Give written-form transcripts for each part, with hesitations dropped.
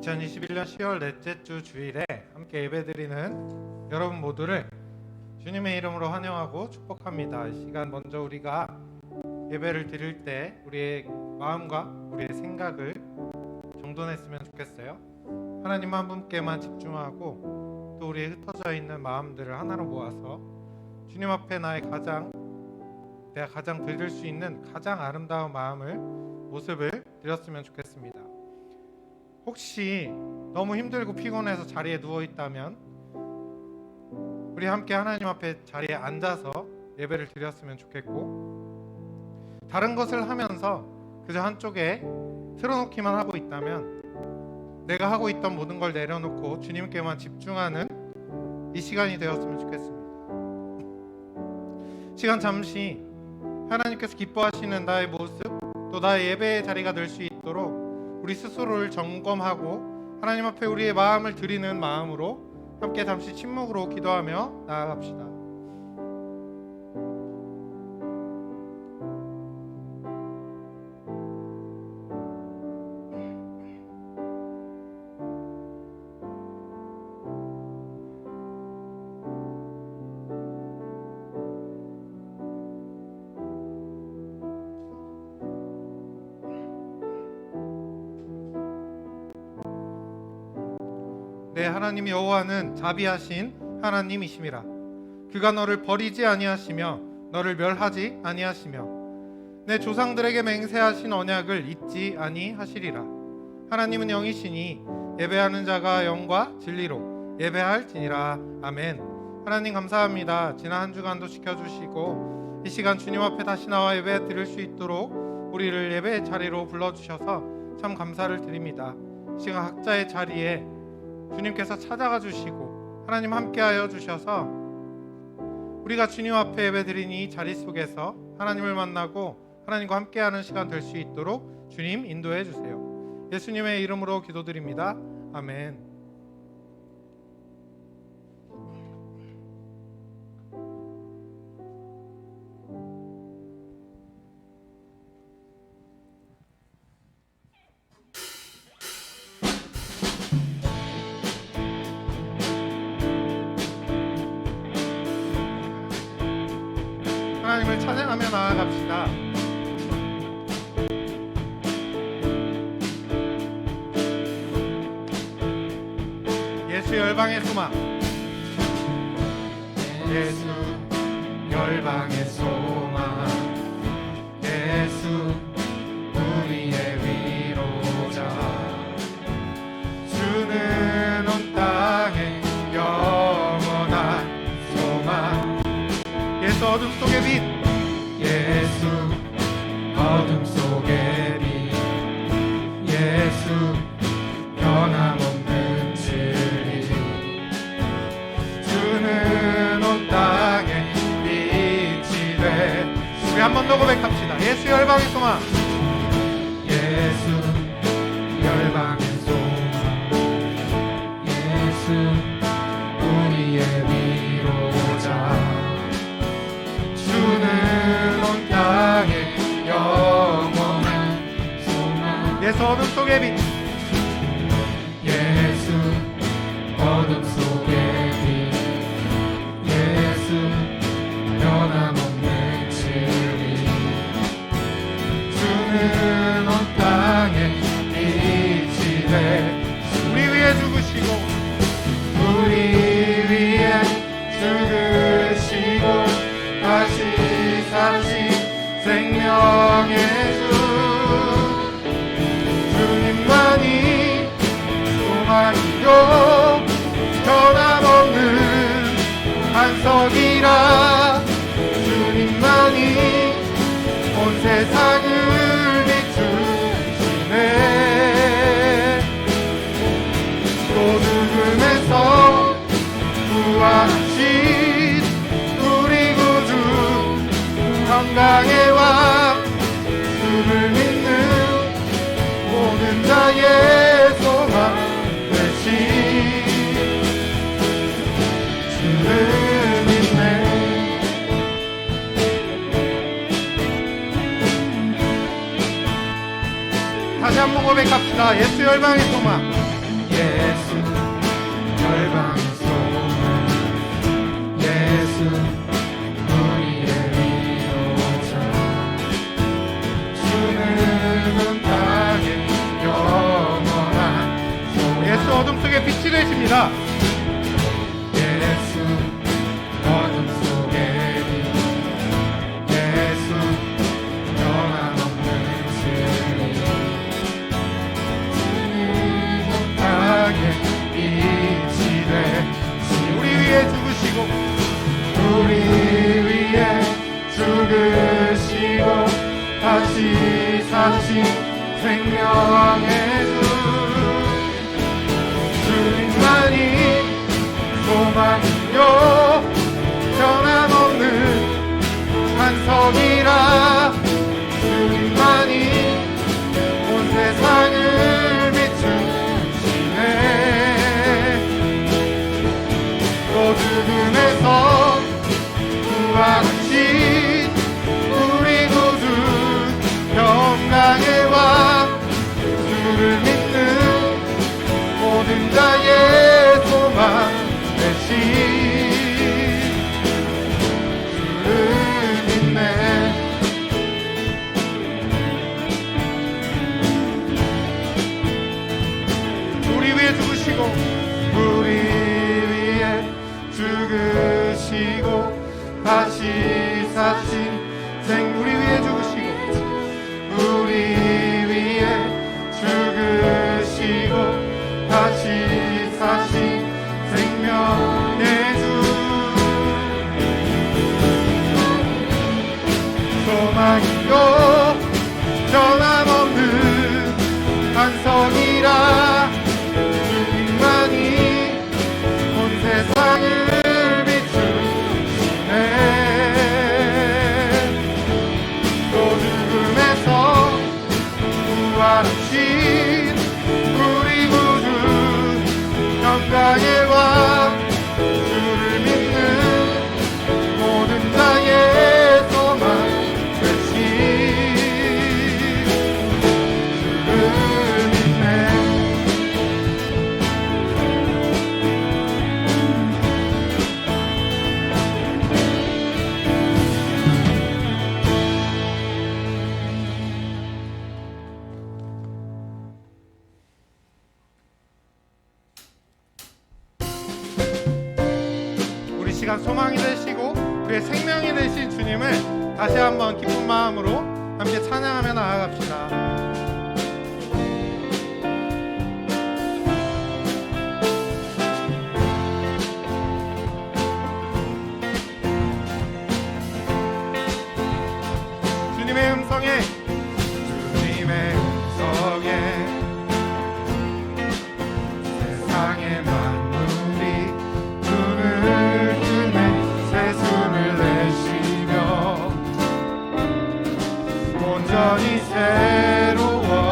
2021년 10월 넷째 주 주일에 함께 예배드리는 여러분 모두를 주님의 이름으로 환영하고 축복합니다. 이 시간 먼저 우리가 예배를 드릴 때 우리의 마음과 우리의 생각을 정돈했으면 좋겠어요. 하나님 한 분께만 집중하고 또 우리의 흩어져 있는 마음들을 하나로 모아서 주님 앞에 내가 가장 드릴 수 있는 가장 아름다운 모습을 드렸으면 좋겠습니다. 혹시 너무 힘들고 피곤해서 자리에 누워 있다면 우리 함께 하나님 앞에 자리에 앉아서 예배를 드렸으면 좋겠고, 다른 것을 하면서 그저 한쪽에 틀어놓기만 하고 있다면 내가 하고 있던 모든 걸 내려놓고 주님께만 집중하는 이 시간이 되었으면 좋겠습니다. 시간 잠시 하나님께서 기뻐하시는 나의 모습, 또 나의 예배의 자리가 될 수 있도록 우리 스스로를 점검하고 하나님 앞에 우리의 마음을 드리는 마음으로 함께 잠시 침묵으로 기도하며 나아갑시다. 내 하나님 여호와는 자비하신 하나님이심이라. 그가 너를 버리지 아니하시며 너를 멸하지 아니하시며 내 조상들에게 맹세하신 언약을 잊지 아니하시리라. 하나님은 영이시니 예배하는 자가 영과 진리로 예배할지니라. 아멘. 하나님 감사합니다. 지난 한 주간도 지켜주시고 이 시간 주님 앞에 다시 나와 예배 드릴 수 있도록 우리를 예배의 자리로 불러주셔서 참 감사를 드립니다. 이 시간 각자의 자리에 주님께서 찾아가 주시고 하나님 함께하여 주셔서 우리가 주님 앞에 예배드리니 이 자리 속에서 하나님을 만나고 하나님과 함께하는 시간 될 수 있도록 주님 인도해 주세요. 예수님의 이름으로 기도드립니다. 아멘. 하나님을 찬양하며 나아갑시다. 예수 열방의 소망. 예수 열방의 소망. 예수 우리의 위로자. 주는 온 땅의 영원한 소망. 예수 어둠 속의 빛. 예수 어둠 속의 빛. 예수 변함없는 진리. 주는 온 땅에 빛이 돼. 우리 한 번 더 고백합시다. 예수 열방의 소망. 예수 열방의 소망. 예수 우리의 위로자. 주는 온 땅의 영원한 소망. 예수 어둠 속의 빛. 예수 어둠 속의 빛. 예수 변함없는 진리. 주는 온 땅의 빛이 돼. 우리 위에 죽으시고 우리 위에 죽으시고 다시 사신 생명의 주. 주님만이 소망이요 변함없는 반석이라. 주님만이 온 세상을 비추시네. 또 죽음에서 부활하신 우리 구주 건강의 왕. 주를 믿는 모든 자의 소망 되신 주를 믿네. 다시 한번 고백합시다. 예수 열방의 소망. 예수 열방의 소망 예수 우리의 위로자 주는 온 땅에 영원한 예수 어둠 속에 빛이 되십니다. 예수 어둠 속에 빛 예수 변함없는 진리 주는 온 땅에 빛이 되시 우리 위에 죽으시고 우리 위에 죽으시고 다시 사신 생명의 주 주님만이 소망이요 변함없는 반석이라 주님만이 온 세상을 비추시네 또 죽음에서 구하신 우리 구주 평강의 왕 주를 믿는 모든 자의 소망 대신 주를 믿네 우리 위에 죽으시고 우리 위에 죽으시고 다시 사신 생 우리 위에 죽으시고 우리 위에 죽으시고 다시 사신 생명의 주 소망이요 변함없는 반석이라 주님만이 온 세상을 비추시네 또 죽음에서 부활하신 우리 구주 평강의 왕 주를 믿는 모든 자의 소망 되신 주를 믿네 우리 시간 소망이 되시고 그의 생명이 되신 주님을 다시 한번 기쁜 마음으로 함께 찬양하며 나아갑시다. 주님의 음성에 세상의 만물이 눈을 뜨네 새 숨을 내쉬며 온전히 새로워지네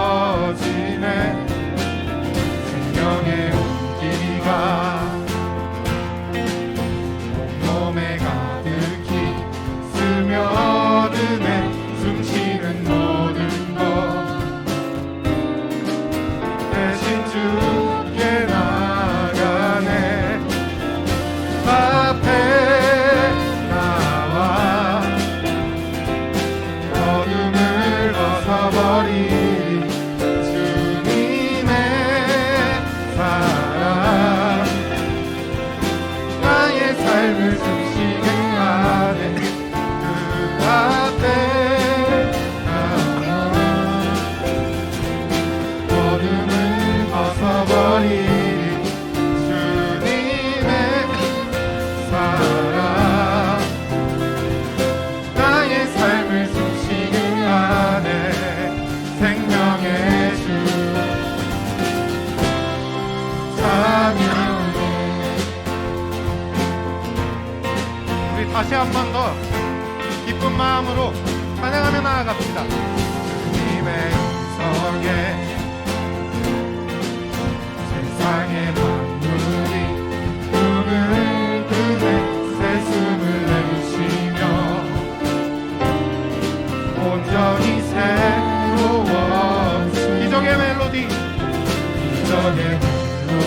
생명의 온기가 온몸에 가득히 스며드네 숨쉬는 모든 것 대신 주께 나가네 앞에 나와 어둠을 벗어버린 주님의 사랑 나의 삶을 숨쉬게 하네 그 앞에 나와 어둠을 벗어버린 주님의 사랑 나의 삶을 숨쉬게 하네 생명의 주 찬양해 우리 다시 한 번 더 기쁜 마음으로 찬양하며 나아갑시다. 주님의 음성에 세상의 만물이 눈을 뜨네 새 숨을 내쉬며 온전히 새로워 기적의 멜로디 기적의 멜로디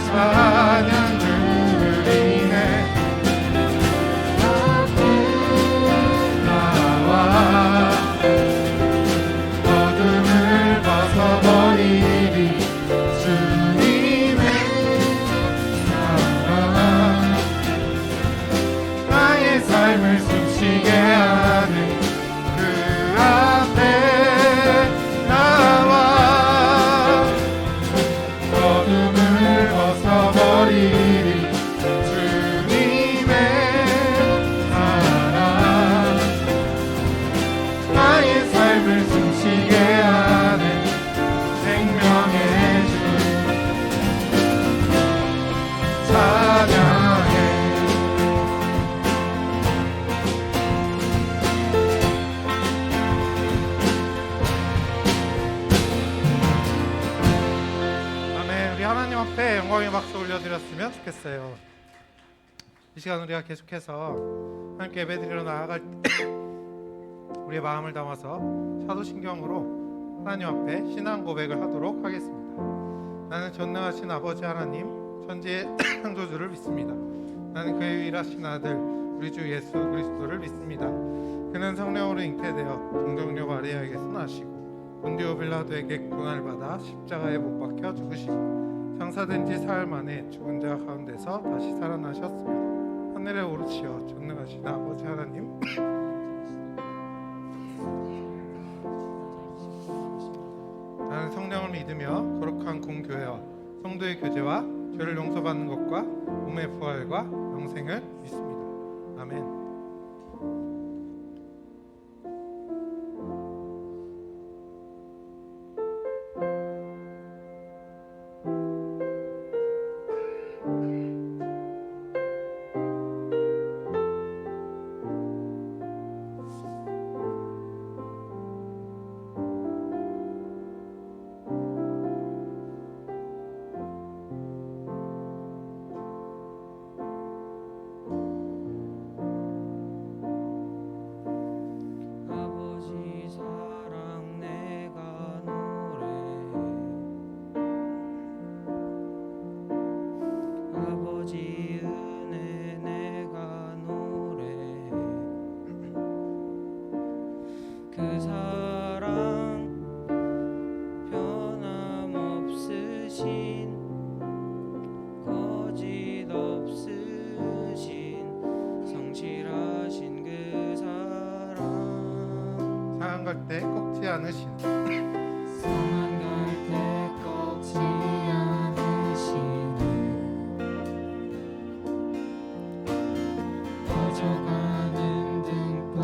찬양 드리네. 나와 어둠을 벗어버리리 주님의 사랑. 나의 삶을 숨쉬게 하는 그 앞에 나와 어둠을 벗어버리리 주님의 사랑. 나의 삶을 숨쉬게 하는 생명의 주 찬양해. 아멘. 우리 하나님 앞에 영광의 박수 올려드렸으면 좋겠어요. 이 시간 우리가 계속해서 함께 예배드리러 나아갈 때 우리의 마음을 담아서 사도신경으로 하나님 앞에 신앙 고백을 하도록 하겠습니다. 나는 전능하신 아버지 하나님, 천지의 창조주를 믿습니다. 나는 그의 유일하신 아들 우리 주 예수 그리스도를 믿습니다. 그는 성령으로 잉태되어 동정녀 마리아에게서 나시고 본디오 빌라도에게 고난을 받아 십자가에 못 박혀 죽으시고 장사된 지 사흘 만에 죽은 자 가운데서 다시 살아나셨으며 하늘에 오르시어 전능하신 아버지 하나님, 나는 성령을 믿으며 거룩한 공교회와 성도의 교제와 죄를 용서받는 것과 몸의 부활과 영생을 믿습니다. 아멘. 그 사랑 변함없으신 거짓 없으신 성실하신 그 사랑. 상한 갈 때 꺾지 않으신 상한 갈 때 꺾지 않으시는 꺼져가는 등불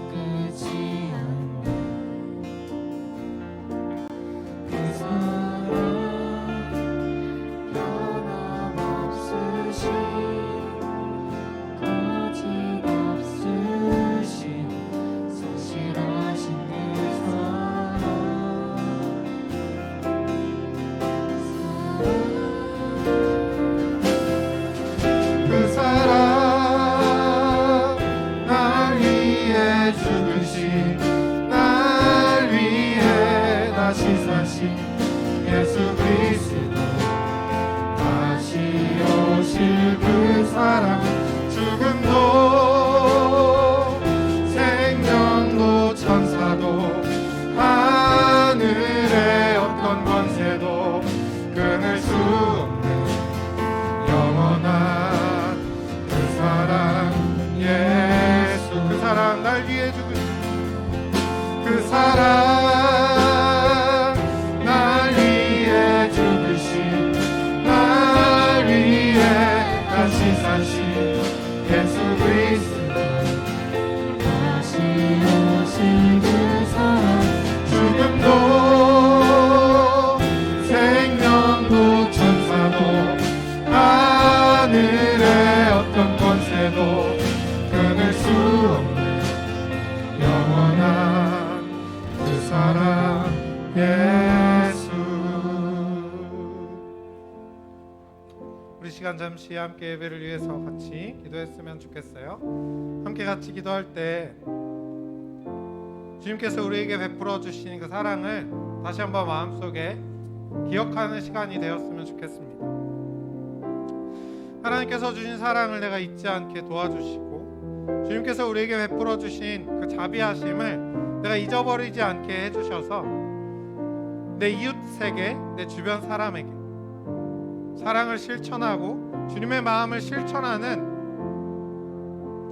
끄지 않는 그 사랑 변함없으신 거짓 없으신 성실하신 그 사랑. 그 사랑, 날 위해 죽으신, 날 위해 다시 사신 예수 그리스도, 다시 오실 그 사랑. 죽음도 생명도 천사도 하늘의 어떤 권세도 끊을 수 없는 영원한 그 사랑 예수. 그 사랑, 날 위해 죽으신 그 사랑, 날 위해 죽으신, 날 위해 다시 사신 예수 그리스도, 다시 오실 그 사랑. 죽음도 생명도 천사도 하늘의 어떤 권세도 끊을 수 없는 영원한 그 사랑 예수. 우리 시간 잠시 함께 예배를 위해서 같이 기도했으면 좋겠어요. 함께 같이 기도할 때 주님께서 우리에게 베풀어 주신 그 사랑을 다시 한번 마음속에 기억하는 시간이 되었으면 좋겠습니다. 하나님께서 주신 사랑을 내가 잊지 않게 도와주시고 주님께서 우리에게 베풀어 주신 그 자비하심을 내가 잊어버리지 않게 해주셔서 내 이웃에게, 내 주변 사람에게 사랑을 실천하고 주님의 마음을 실천하는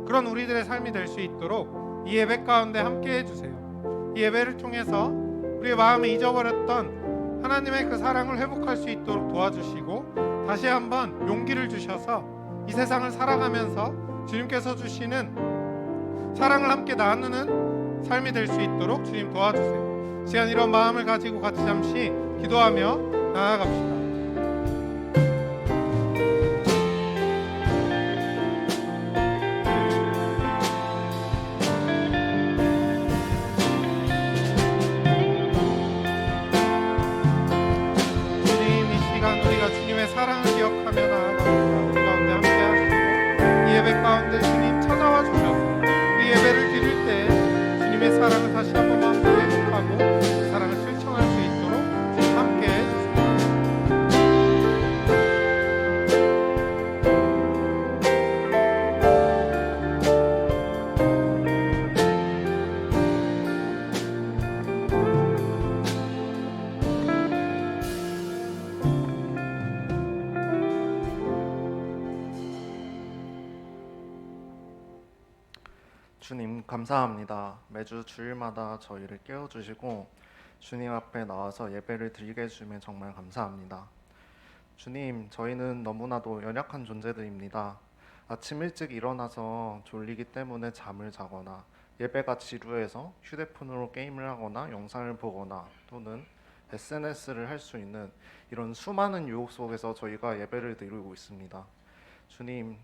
그런 우리들의 삶이 될 수 있도록 이 예배 가운데 함께 해주세요. 이 예배를 통해서 우리의 마음에 잊어버렸던 하나님의 그 사랑을 회복할 수 있도록 도와주시고 다시 한번 용기를 주셔서 이 세상을 살아가면서 주님께서 주시는 사랑을 함께 나누는 삶이 될 수 있도록 주님 도와주세요. 시간 이런 마음을 가지고 같이 잠시 기도하며 나아갑시다. 사랑을 기억하며 나아갑니다. 우리 가운데 함께 하시고 이 예배 가운데 주님 찾아와 주셔서 이 예배를 드릴 때 주님의 사랑을 다시 한번 마음에 회복하고 그 사랑을 실천할 수 있도록 주님 함께 해주세요. 주님 감사합니다. 매주 주일마다 저희를 깨워주시고 주님 앞에 나와서 예배를 드리게 해주시면 정말 감사합니다. 주님, 저희는 너무나도 연약한 존재들입니다. 아침 일찍 일어나서 졸리기 때문에 잠을 자거나 예배가 지루해서 휴대폰으로 게임을 하거나 영상을 보거나 또는 SNS를 할 수 있는 이런 수많은 유혹 속에서 저희가 예배를 드리고 있습니다. 주님,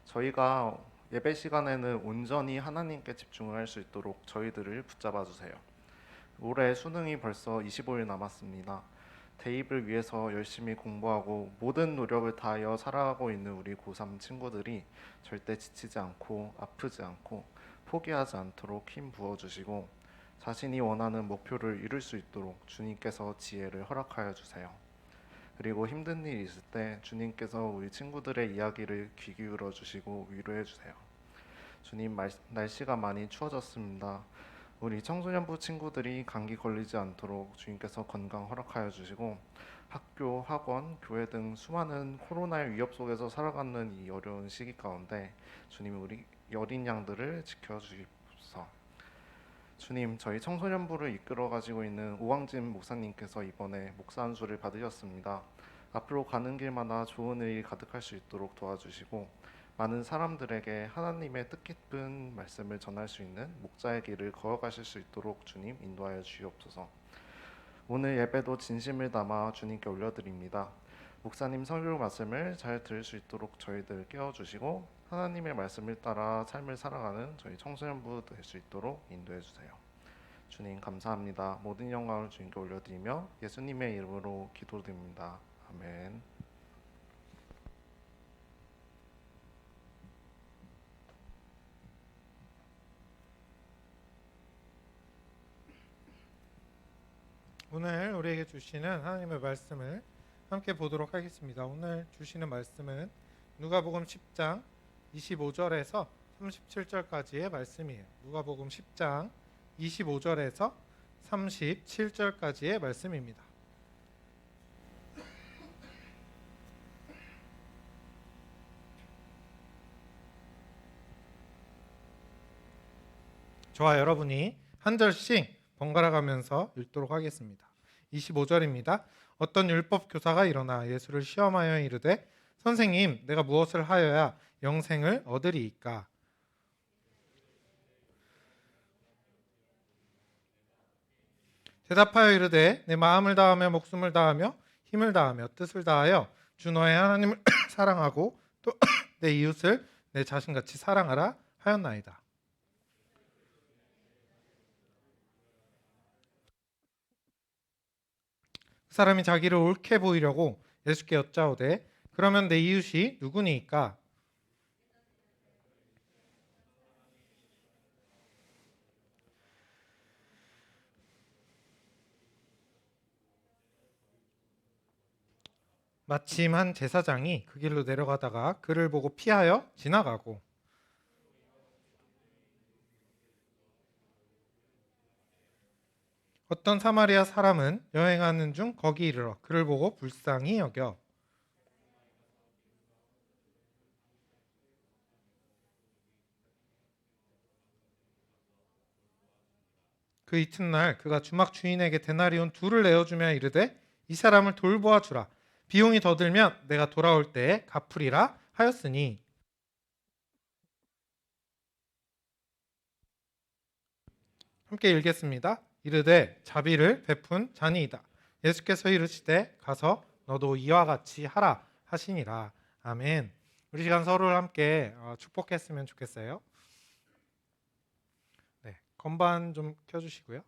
저희가 예배 시간에는 온전히 하나님께 집중을 할 수 있도록 저희들을 붙잡아 주세요. 올해 수능이 벌써 25일 남았습니다. 대입을 위해서 열심히 공부하고 모든 노력을 다하여 살아가고 있는 우리 고3 친구들이 절대 지치지 않고 아프지 않고 포기하지 않도록 힘 부어주시고 자신이 원하는 목표를 이룰 수 있도록 주님께서 지혜를 허락하여 주세요. 그리고 힘든 일이 있을 때 주님께서 우리 친구들의 이야기를 귀 기울여 주시고 위로해 주세요. 주님, 날씨가 많이 추워졌습니다. 우리 청소년부 친구들이 감기 걸리지 않도록 주님께서 건강 허락하여 주시고 학교, 학원, 교회 등 수많은 코로나의 위협 속에서 살아가는 이 어려운 시기 가운데 주님, 우리 어린 양들을 지켜주십시오. 주님, 저희 청소년부를 이끌어 가지고 있는 오왕진 목사님께서 이번에 목사 안수를 받으셨습니다. 앞으로 가는 길마다 좋은 일이 가득할 수 있도록 도와주시고 많은 사람들에게 하나님의 뜻깊은 말씀을 전할 수 있는 목자의 길을 걸어가실 수 있도록 주님 인도하여 주시옵소서. 오늘 예배도 진심을 담아 주님께 올려드립니다. 목사님 설교 말씀을 잘 들을 수 있도록 저희들 깨워주시고 하나님의 말씀을 따라 삶을 살아가는 저희 청소년부 될 수 있도록 인도해 주세요. 주님 감사합니다. 모든 영광을 주님께 올려드리며 예수님의 이름으로 기도드립니다. 아멘. 오늘 우리에게 주시는 하나님의 말씀을 함께 보도록 하겠습니다. 오늘 주시는 말씀은 누가복음 10장 25절에서 37절까지의 말씀이에요. 누가복음 10장 25절에서 37절까지의 말씀입니다. 저와 여러분이 한 절씩 번갈아 가면서 읽도록 하겠습니다. 25절입니다. 어떤 율법 교사가 일어나 예수를 시험하여 이르되 선생님, 내가 무엇을 하여야 영생을 얻으리이까? 대답하여 이르되 내 마음을 다하며 목숨을 다하며 힘을 다하며 뜻을 다하여 주 너의 하나님을 사랑하고 또 내 이웃을 내 자신같이 사랑하라 하였나이다. 그 사람이 자기를 옳게 보이려고 예수께 여짜오되 그러면 내 이웃이 누구니이까? 마침 한 제사장이 그 길로 내려가다가 그를 보고 피하여 지나가고 어떤 사마리아 사람은 여행하는 중 거기 이르러 그를 보고 불쌍히 여겨 그 이튿날 그가 주막 주인에게 데나리온 둘을 내어주며 이르되 이 사람을 돌보아 주라. 비용이 더 들면 내가 돌아올 때에 갚으리라 하였으니 함께 읽겠습니다. 이르되 자비를 베푼 자니이다. 예수께서 이르시되 가서 너도 이와 같이 하라 하시니라. 아멘. 우리 시간 서로를 함께 축복했으면 좋겠어요. 네, 건반 좀 켜주시고요.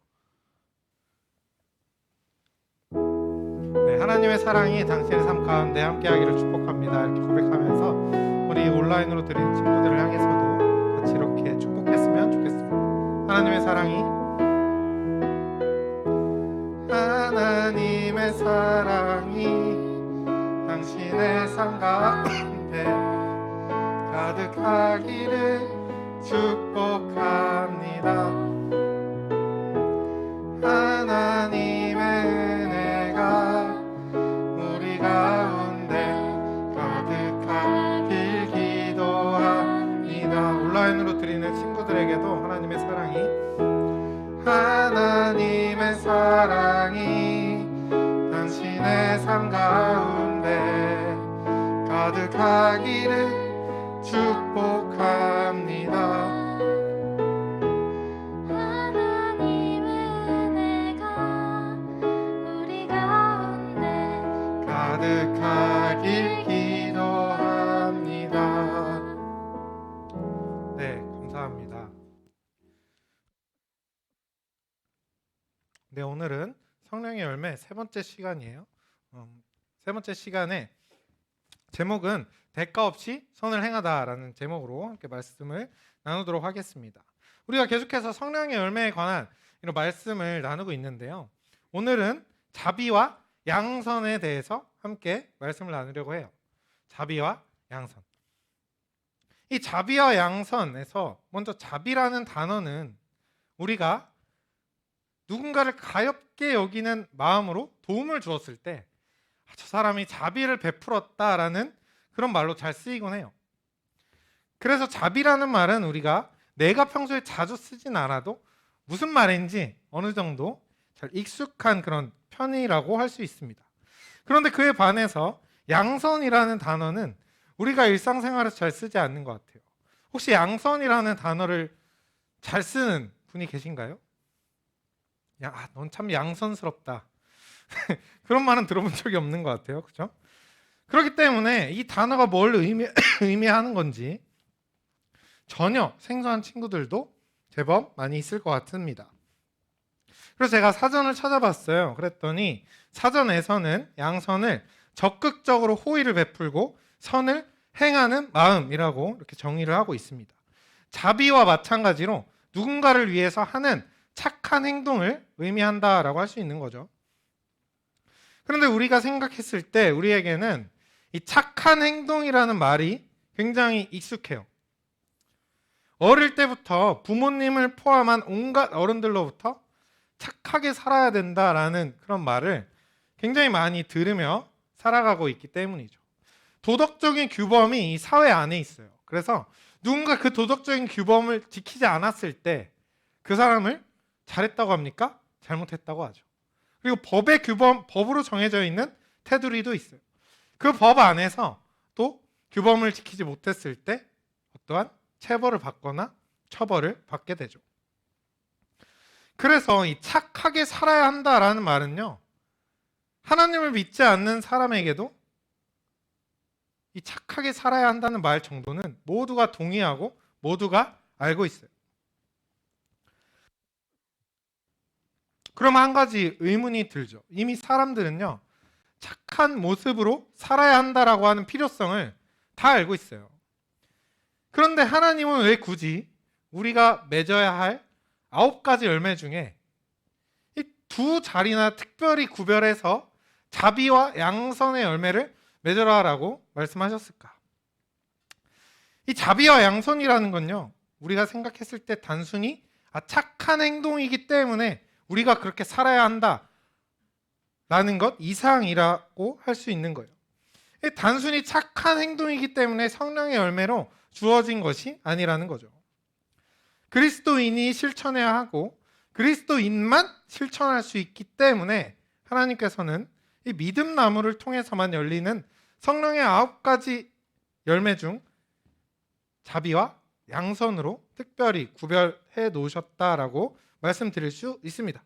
네, 하나님의 사랑이 당신의 삶 가운데 함께하기를 축복합니다. 이렇게 고백하면서 우리 온라인으로 드리는 친구들을 향해서도 같이 이렇게 축복했으면 좋겠습니다. 하나님의 사랑이 당신의 삶 가운데 가득하기를 축복합니다. 하나님의 은혜가 우리 가운데 가득하길 기도합니다. 온라인으로 드리는 친구들에게도 하나님의 사랑이 당신의 삶 가운데 가득하기를 축복합니다. 가득하길 기도합니다. 네, 감사합니다. 네, 오늘은 성령의 열매 세 번째 시간이에요. 세 번째 시간에 제목은 대가 없이 선을 행하다라는 제목으로 함께 말씀을 나누도록 하겠습니다. 우리가 계속해서 성령의 열매에 관한 이런 말씀을 나누고 있는데요. 오늘은 자비와 양선에 대해서 함께 말씀을 나누려고 해요. 자비와 양선. 이 자비와 양선에서 먼저 자비라는 단어는 우리가 누군가를 가엾게 여기는 마음으로 도움을 주었을 때 저 사람이 자비를 베풀었다라는 그런 말로 잘 쓰이곤 해요. 그래서 자비라는 말은 우리가 내가 평소에 자주 쓰진 않아도 무슨 말인지 어느 정도 잘 익숙한 그런 편이라고 할 수 있습니다. 그런데 그에 반해서 양선이라는 단어는 우리가 일상생활에서 잘 쓰지 않는 것 같아요. 혹시 양선이라는 단어를 잘 쓰는 분이 계신가요? 넌 참 양선스럽다. 그런 말은 들어본 적이 없는 것 같아요. 그렇죠? 그렇기 때문에 이 단어가 뭘 의미하는 건지 전혀 생소한 친구들도 제법 많이 있을 것 같습니다. 그래서 제가 사전을 찾아봤어요. 그랬더니 사전에서는 양선을 적극적으로 호의를 베풀고 선을 행하는 마음이라고 이렇게 정의를 하고 있습니다. 자비와 마찬가지로 누군가를 위해서 하는 착한 행동을 의미한다라고 할 수 있는 거죠. 그런데 우리가 생각했을 때 우리에게는 이 착한 행동이라는 말이 굉장히 익숙해요. 어릴 때부터 부모님을 포함한 온갖 어른들로부터 착하게 살아야 된다라는 그런 말을 굉장히 많이 들으며 살아가고 있기 때문이죠. 도덕적인 규범이 이 사회 안에 있어요. 그래서 누군가 그 도덕적인 규범을 지키지 않았을 때 그 사람을 잘했다고 합니까? 잘못했다고 하죠. 그리고 법의 규범, 법으로 정해져 있는 테두리도 있어요. 그 법 안에서 또 규범을 지키지 못했을 때 어떠한 체벌을 받거나 처벌을 받게 되죠. 그래서 이 착하게 살아야 한다라는 말은요, 하나님을 믿지 않는 사람에게도 이 착하게 살아야 한다는 말 정도는 모두가 동의하고 모두가 알고 있어요. 그럼 한 가지 의문이 들죠. 이미 사람들은요, 착한 모습으로 살아야 한다라고 하는 필요성을 다 알고 있어요. 그런데 하나님은 왜 굳이 우리가 맺어야 할 9가지 열매 중에 이 두 자리나 특별히 구별해서 자비와 양선의 열매를 맺으라라고 말씀하셨을까? 이 자비와 양선이라는 건요, 우리가 생각했을 때 단순히 착한 행동이기 때문에 우리가 그렇게 살아야 한다 라는 것 이상이라고 할 수 있는 거예요. 단순히 착한 행동이기 때문에 성령의 열매로 주어진 것이 아니라는 거죠. 그리스도인이 실천해야 하고 그리스도인만 실천할 수 있기 때문에 하나님께서는 이 믿음 나무를 통해서만 열리는 성령의 9가지 열매 중 자비와 양선으로 특별히 구별해 놓으셨다라고 말씀드릴 수 있습니다.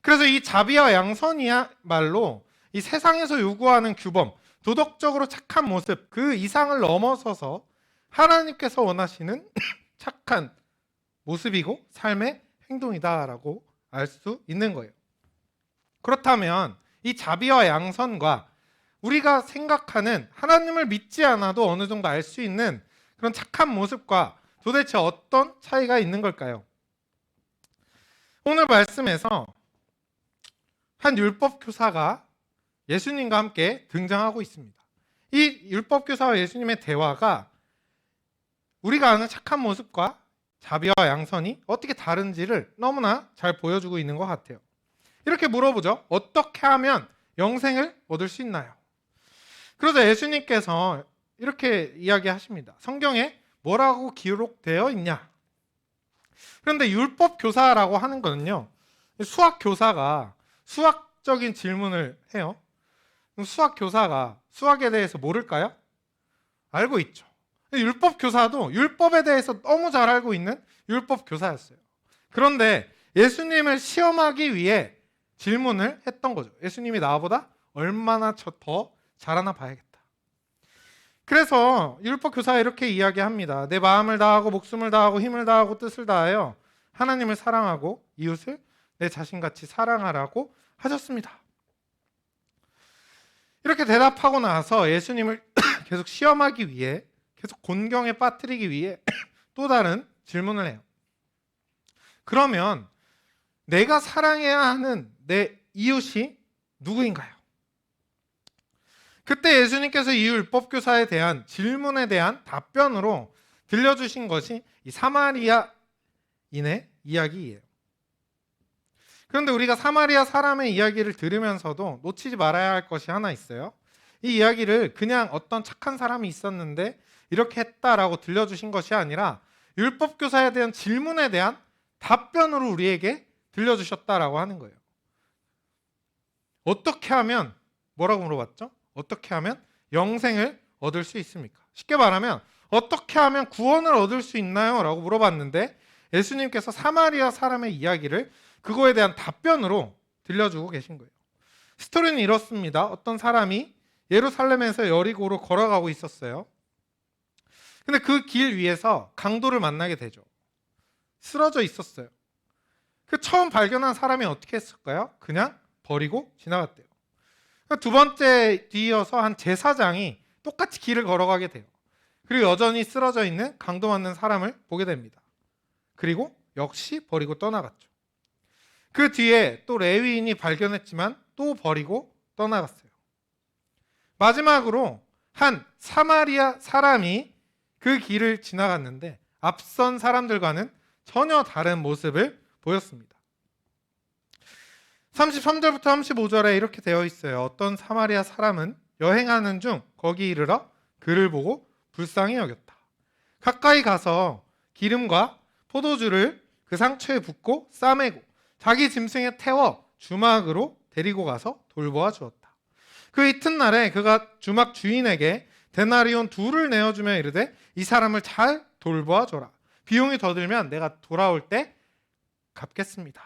그래서 이 자비와 양선이야말로 이 세상에서 요구하는 규범, 도덕적으로 착한 모습 그 이상을 넘어서서 하나님께서 원하시는 착한 모습이고 삶의 행동이다라고 알 수 있는 거예요. 그렇다면 이 자비와 양선과 우리가 생각하는 하나님을 믿지 않아도 어느 정도 알 수 있는 그런 착한 모습과 도대체 어떤 차이가 있는 걸까요? 오늘 말씀에서 한 율법 교사가 예수님과 함께 등장하고 있습니다. 이 율법 교사와 예수님의 대화가 우리가 아는 착한 모습과 자비와 양선이 어떻게 다른지를 너무나 잘 보여주고 있는 것 같아요. 이렇게 물어보죠. 어떻게 하면 영생을 얻을 수 있나요? 그러자 예수님께서 이렇게 이야기하십니다. 성경에 뭐라고 기록되어 있냐? 그런데 율법 교사라고 하는 거는요, 수학 교사가 수학적인 질문을 해요. 그럼 수학 교사가 수학에 대해서 모를까요? 알고 있죠. 율법 교사도 율법에 대해서 너무 잘 알고 있는 율법 교사였어요. 그런데 예수님을 시험하기 위해 질문을 했던 거죠. 예수님이 나보다 얼마나 더 잘하나 봐야겠다. 그래서 율법 교사가 이렇게 이야기합니다. 내 마음을 다하고 목숨을 다하고 힘을 다하고 뜻을 다하여 하나님을 사랑하고 이웃을 내 자신같이 사랑하라고 하셨습니다. 이렇게 대답하고 나서 예수님을 계속 시험하기 위해, 계속 곤경에 빠뜨리기 위해 또 다른 질문을 해요. 그러면 내가 사랑해야 하는 내 이웃이 누구인가요? 그때 예수님께서 이 율법교사에 대한 질문에 대한 답변으로 들려주신 것이 이 사마리아인의 이야기예요. 그런데 우리가 사마리아 사람의 이야기를 들으면서도 놓치지 말아야 할 것이 하나 있어요. 이 이야기를 그냥 어떤 착한 사람이 있었는데 이렇게 했다라고 들려주신 것이 아니라 율법교사에 대한 질문에 대한 답변으로 우리에게 들려주셨다라고 하는 거예요. 어떻게 하면, 뭐라고 물어봤죠? 어떻게 하면 영생을 얻을 수 있습니까? 쉽게 말하면 어떻게 하면 구원을 얻을 수 있나요? 라고 물어봤는데 예수님께서 사마리아 사람의 이야기를 그거에 대한 답변으로 들려주고 계신 거예요. 스토리는 이렇습니다. 어떤 사람이 예루살렘에서 여리고로 걸어가고 있었어요. 근데 그 길 위에서 강도를 만나게 되죠. 쓰러져 있었어요. 그 처음 발견한 사람이 어떻게 했을까요? 그냥 버리고 지나갔대요. 두 번째 뒤이어서 한 제사장이 똑같이 길을 걸어가게 돼요. 그리고 여전히 쓰러져 있는 강도 맞는 사람을 보게 됩니다. 그리고 역시 버리고 떠나갔죠. 그 뒤에 또 레위인이 발견했지만 또 버리고 떠나갔어요. 마지막으로 한 사마리아 사람이 그 길을 지나갔는데 앞선 사람들과는 전혀 다른 모습을 보였습니다. 33절부터 35절에 이렇게 되어 있어요. 어떤 사마리아 사람은 여행하는 중 거기 이르러 그를 보고 불쌍히 여겼다. 가까이 가서 기름과 포도주를 그 상처에 붓고 싸매고 자기 짐승에 태워 주막으로 데리고 가서 돌보아 주었다. 그 이튿날에 그가 주막 주인에게 데나리온 2를 내어주며 이르되 이 사람을 잘 돌보아 줘라. 비용이 더 들면 내가 돌아올 때 갚겠습니다.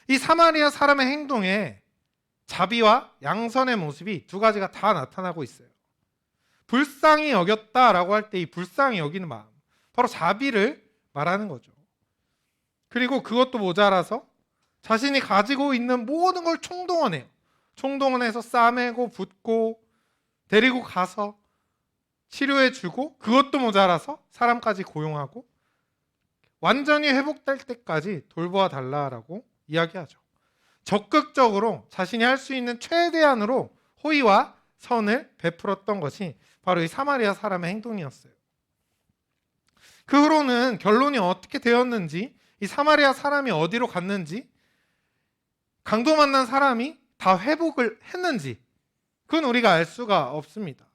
이 사마리아 사람의 행동에 자비와 양선의 모습이 두 가지가 다 나타나고 있어요. 불쌍히 여겼다라고 할 때 이 불쌍히 여기는 마음, 바로 자비를 말하는 거죠. 그리고 그것도 모자라서 자신이 가지고 있는 모든 걸 총동원해요. 총동원해서 싸매고 붓고 데리고 가서 치료해주고, 그것도 모자라서 사람까지 고용하고 완전히 회복될 때까지 돌보아 달라라고 이야기하죠. 적극적으로 자신이 할 수 있는 최대한으로 호의와 선을 베풀었던 것이 바로 이 사마리아 사람의 행동이었어요. 그 후로는 결론이 어떻게 되었는지, 이 사마리아 사람이 어디로 갔는지, 강도 만난 사람이 다 회복을 했는지 그건 우리가 알 수가 없습니다.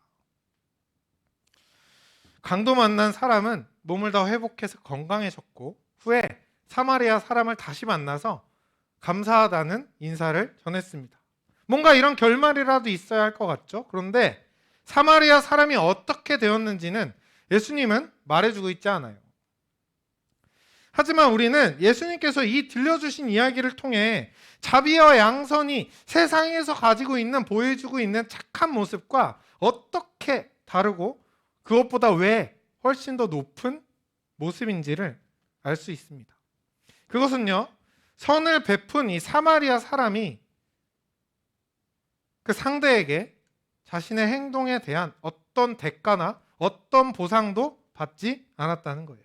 강도 만난 사람은 몸을 다 회복해서 건강해졌고 후에 사마리아 사람을 다시 만나서 감사하다는 인사를 전했습니다. 뭔가 이런 결말이라도 있어야 할 것 같죠? 그런데 사마리아 사람이 어떻게 되었는지는 예수님은 말해주고 있지 않아요. 하지만 우리는 예수님께서 이 들려주신 이야기를 통해 자비와 양선이 세상에서 가지고 있는, 보여주고 있는 착한 모습과 어떻게 다르고 그것보다 왜 훨씬 더 높은 모습인지를 알 수 있습니다. 그것은요, 선을 베푼 이 사마리아 사람이 그 상대에게 자신의 행동에 대한 어떤 대가나 어떤 보상도 받지 않았다는 거예요.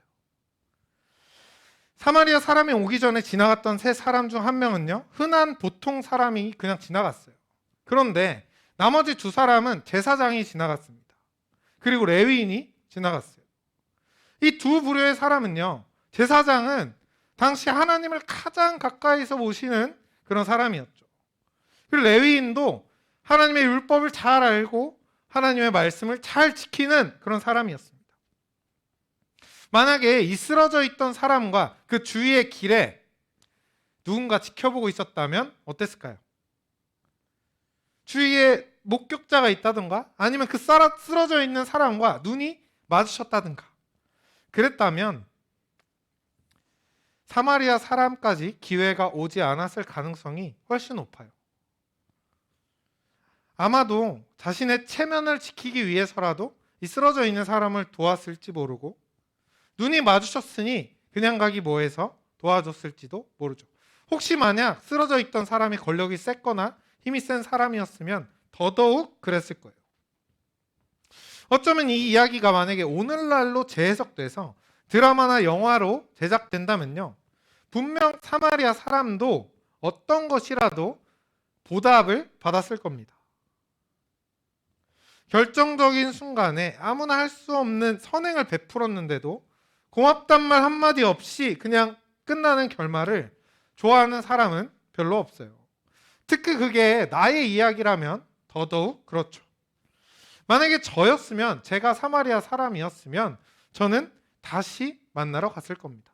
사마리아 사람이 오기 전에 지나갔던 세 사람 중 한 명은요, 흔한 보통 사람이 그냥 지나갔어요. 그런데 나머지 두 사람은 제사장이 지나갔습니다. 그리고 레위인이 지나갔어요. 이 두 부류의 사람은요, 제사장은 당시 하나님을 가장 가까이서 모시는 그런 사람이었죠. 그리고 레위인도 하나님의 율법을 잘 알고 하나님의 말씀을 잘 지키는 그런 사람이었습니다. 만약에 이 쓰러져 있던 사람과 그 주위의 길에 누군가 지켜보고 있었다면 어땠을까요? 주위에 목격자가 있다든가 아니면 그 쓰러져 있는 사람과 눈이 마주쳤다든가 그랬다면 사마리아 사람까지 기회가 오지 않았을 가능성이 훨씬 높아요. 아마도 자신의 체면을 지키기 위해서라도 이 쓰러져 있는 사람을 도왔을지 모르고 눈이 마주쳤으니 그냥 가기 뭐해서 도와줬을지도 모르죠. 혹시 만약 쓰러져 있던 사람이 권력이 셌거나 힘이 센 사람이었으면 더더욱 그랬을 거예요. 어쩌면 이 이야기가 만약에 오늘날로 재해석돼서 드라마나 영화로 제작된다면요, 분명 사마리아 사람도 어떤 것이라도 보답을 받았을 겁니다. 결정적인 순간에 아무나 할 수 없는 선행을 베풀었는데도 고맙단 말 한마디 없이 그냥 끝나는 결말을 좋아하는 사람은 별로 없어요. 특히 그게 나의 이야기라면 더더욱 그렇죠. 만약에 저였으면, 제가 사마리아 사람이었으면 저는 다시 만나러 갔을 겁니다.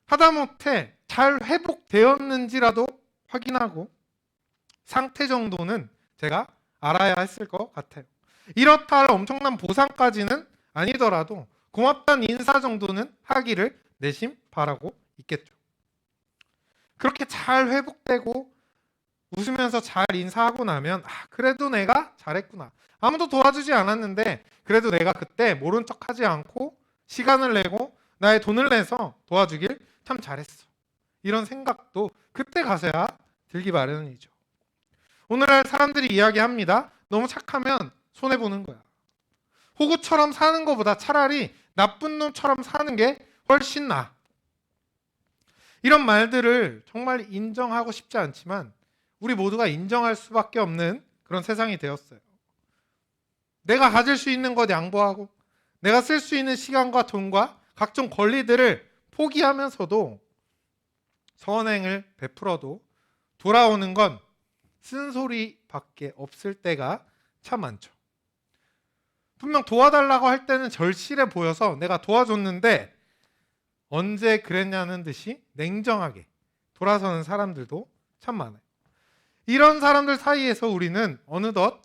하다못해 잘 회복되었는지라도 확인하고 상태 정도는 제가 알아야 했을 것 같아요. 이렇다 할 엄청난 보상까지는 아니더라도 고맙다는 인사 정도는 하기를 내심 바라고 있겠죠. 그렇게 잘 회복되고 웃으면서 잘 인사하고 나면 그래도 내가 잘했구나. 아무도 도와주지 않았는데 그래도 내가 그때 모른 척하지 않고 시간을 내고 나의 돈을 내서 도와주길 참 잘했어. 이런 생각도 그때 가서야 들기 마련이죠. 오늘날 사람들이 이야기합니다. 너무 착하면 손해보는 거야. 호구처럼 사는 것보다 차라리 나쁜 놈처럼 사는 게 훨씬 나아. 이런 말들을 정말 인정하고 싶지 않지만 우리 모두가 인정할 수밖에 없는 그런 세상이 되었어요. 내가 가질 수 있는 것 양보하고 내가 쓸 수 있는 시간과 돈과 각종 권리들을 포기하면서도 선행을 베풀어도 돌아오는 건 쓴소리밖에 없을 때가 참 많죠. 분명 도와달라고 할 때는 절실해 보여서 내가 도와줬는데 언제 그랬냐는 듯이 냉정하게 돌아서는 사람들도 참 많아요. 이런 사람들 사이에서 우리는 어느덧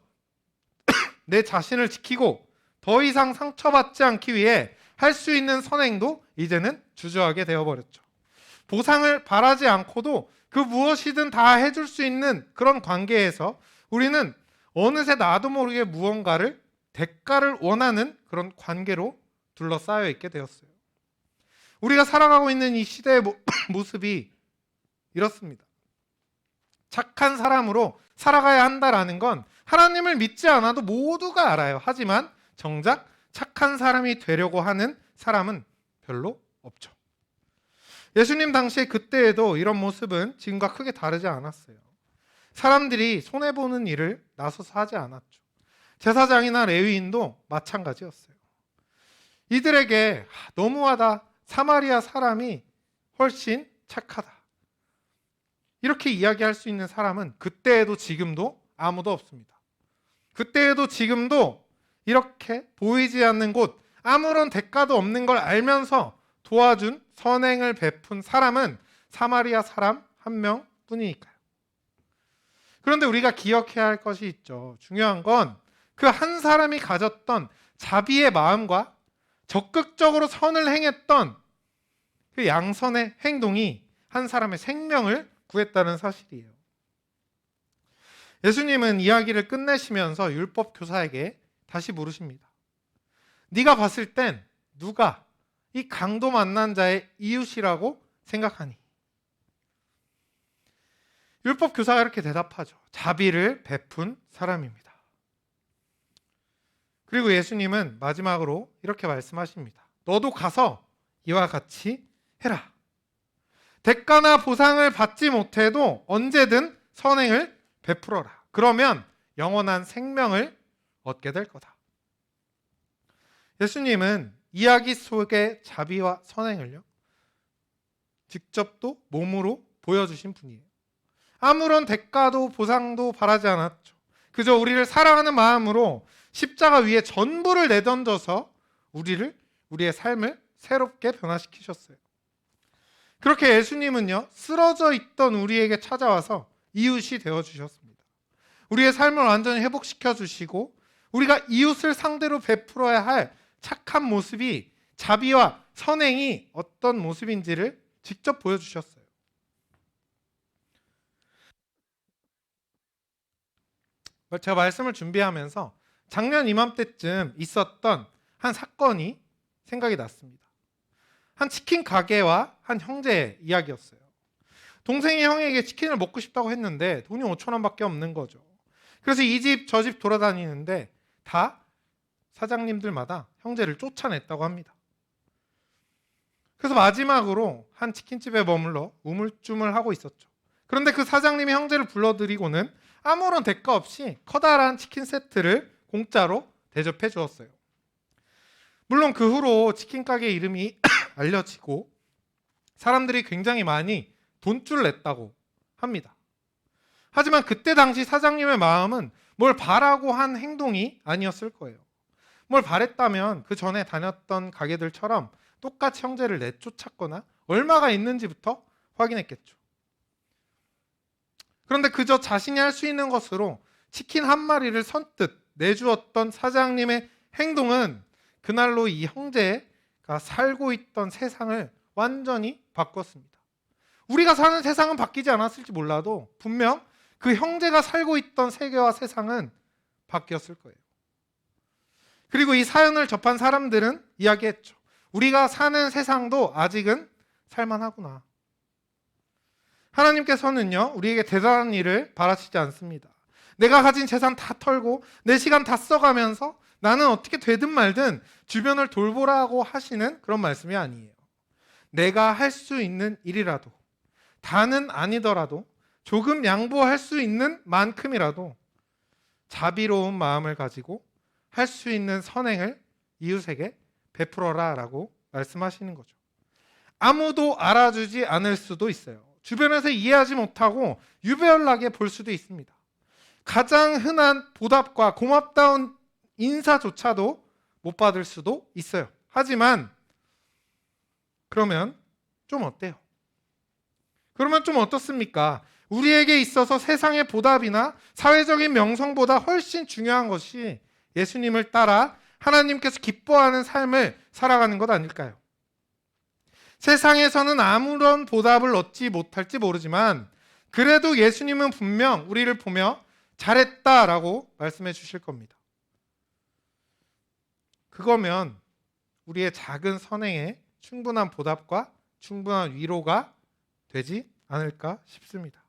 내 자신을 지키고 더 이상 상처받지 않기 위해 할 수 있는 선행도 이제는 주저하게 되어버렸죠. 보상을 바라지 않고도 그 무엇이든 다 해줄 수 있는 그런 관계에서 우리는 어느새 나도 모르게 무언가를 대가를 원하는 그런 관계로 둘러싸여 있게 되었어요. 우리가 살아가고 있는 이 시대의 모습이 이렇습니다. 착한 사람으로 살아가야 한다라는 건 하나님을 믿지 않아도 모두가 알아요. 하지만 정작 착한 사람이 되려고 하는 사람은 별로 없죠. 예수님 당시에 그때에도 이런 모습은 지금과 크게 다르지 않았어요. 사람들이 손해보는 일을 나서서 하지 않았죠. 제사장이나 레위인도 마찬가지였어요. 이들에게 너무하다, 사마리아 사람이 훨씬 착하다, 이렇게 이야기할 수 있는 사람은 그때에도 지금도 아무도 없습니다. 그때에도 지금도 이렇게 보이지 않는 곳, 아무런 대가도 없는 걸 알면서 도와준 선행을 베푼 사람은 사마리아 사람 한 명뿐이니까요. 그런데 우리가 기억해야 할 것이 있죠. 중요한 건 그 한 사람이 가졌던 자비의 마음과 적극적으로 선을 행했던 그 양선의 행동이 한 사람의 생명을 구했다는 사실이에요. 예수님은 이야기를 끝내시면서 율법 교사에게 다시 물으십니다. 네가 봤을 땐 누가 이 강도 만난 자의 이웃이라고 생각하니? 율법 교사가 이렇게 대답하죠. 자비를 베푼 사람입니다. 그리고 예수님은 마지막으로 이렇게 말씀하십니다. 너도 가서 이와 같이 해라. 대가나 보상을 받지 못해도 언제든 선행을 베풀어라. 그러면 영원한 생명을 얻게 될 거다. 예수님은 이야기 속의 자비와 선행을요, 직접 또 몸으로 보여주신 분이에요. 아무런 대가도 보상도 바라지 않았죠. 그저 우리를 사랑하는 마음으로 십자가 위에 전부를 내던져서 우리의 삶을 새롭게 변화시키셨어요. 그렇게 예수님은요, 쓰러져 있던 우리에게 찾아와서 이웃이 되어주셨습니다. 우리의 삶을 완전히 회복시켜 주시고 우리가 이웃을 상대로 베풀어야 할 착한 모습이, 자비와 선행이 어떤 모습인지를 직접 보여주셨어요. 제가 말씀을 준비하면서 작년 이맘때쯤 있었던 한 사건이 생각이 났습니다. 한 치킨 가게와 한 형제의 이야기였어요. 동생이 형에게 치킨을 먹고 싶다고 했는데 돈이 5천 원밖에 없는 거죠. 그래서 이 집 저 집 돌아다니는데 다 사장님들마다 형제를 쫓아냈다고 합니다. 그래서 마지막으로 한 치킨집에 머물러 우물쭈물하고 있었죠. 그런데 그 사장님이 형제를 불러들이고는 아무런 대가 없이 커다란 치킨 세트를 공짜로 대접해 주었어요. 물론 그 후로 치킨 가게 이름이 알려지고 사람들이 굉장히 많이 돈줄 냈다고 합니다. 하지만 그때 당시 사장님의 마음은 뭘 바라고 한 행동이 아니었을 거예요. 뭘 바랬다면 그 전에 다녔던 가게들처럼 똑같이 형제를 내쫓았거나 얼마가 있는지부터 확인했겠죠. 그런데 그저 자신이 할 수 있는 것으로 치킨 한 마리를 선뜻 내주었던 사장님의 행동은 그날로 이 형제가 살고 있던 세상을 완전히 바꿨습니다. 우리가 사는 세상은 바뀌지 않았을지 몰라도 분명 그 형제가 살고 있던 세계와 세상은 바뀌었을 거예요. 그리고 이 사연을 접한 사람들은 이야기했죠. 우리가 사는 세상도 아직은 살만하구나. 하나님께서는요, 우리에게 대단한 일을 바라시지 않습니다. 내가 가진 재산 다 털고 내 시간 다 써가면서 나는 어떻게 되든 말든 주변을 돌보라고 하시는 그런 말씀이 아니에요. 내가 할 수 있는 일이라도, 다는 아니더라도 조금 양보할 수 있는 만큼이라도 자비로운 마음을 가지고 할 수 있는 선행을 이웃에게 베풀어라 라고 말씀하시는 거죠. 아무도 알아주지 않을 수도 있어요. 주변에서 이해하지 못하고 유별나게 볼 수도 있습니다. 가장 흔한 보답과 고맙다운 인사조차도 못 받을 수도 있어요. 하지만 그러면 좀 어때요? 그러면 좀 어떻습니까? 우리에게 있어서 세상의 보답이나 사회적인 명성보다 훨씬 중요한 것이 예수님을 따라 하나님께서 기뻐하는 삶을 살아가는 것 아닐까요? 세상에서는 아무런 보답을 얻지 못할지 모르지만 그래도 예수님은 분명 우리를 보며 잘했다라고 말씀해 주실 겁니다. 그거면 우리의 작은 선행에 충분한 보답과 충분한 위로가 되지 않을까 싶습니다.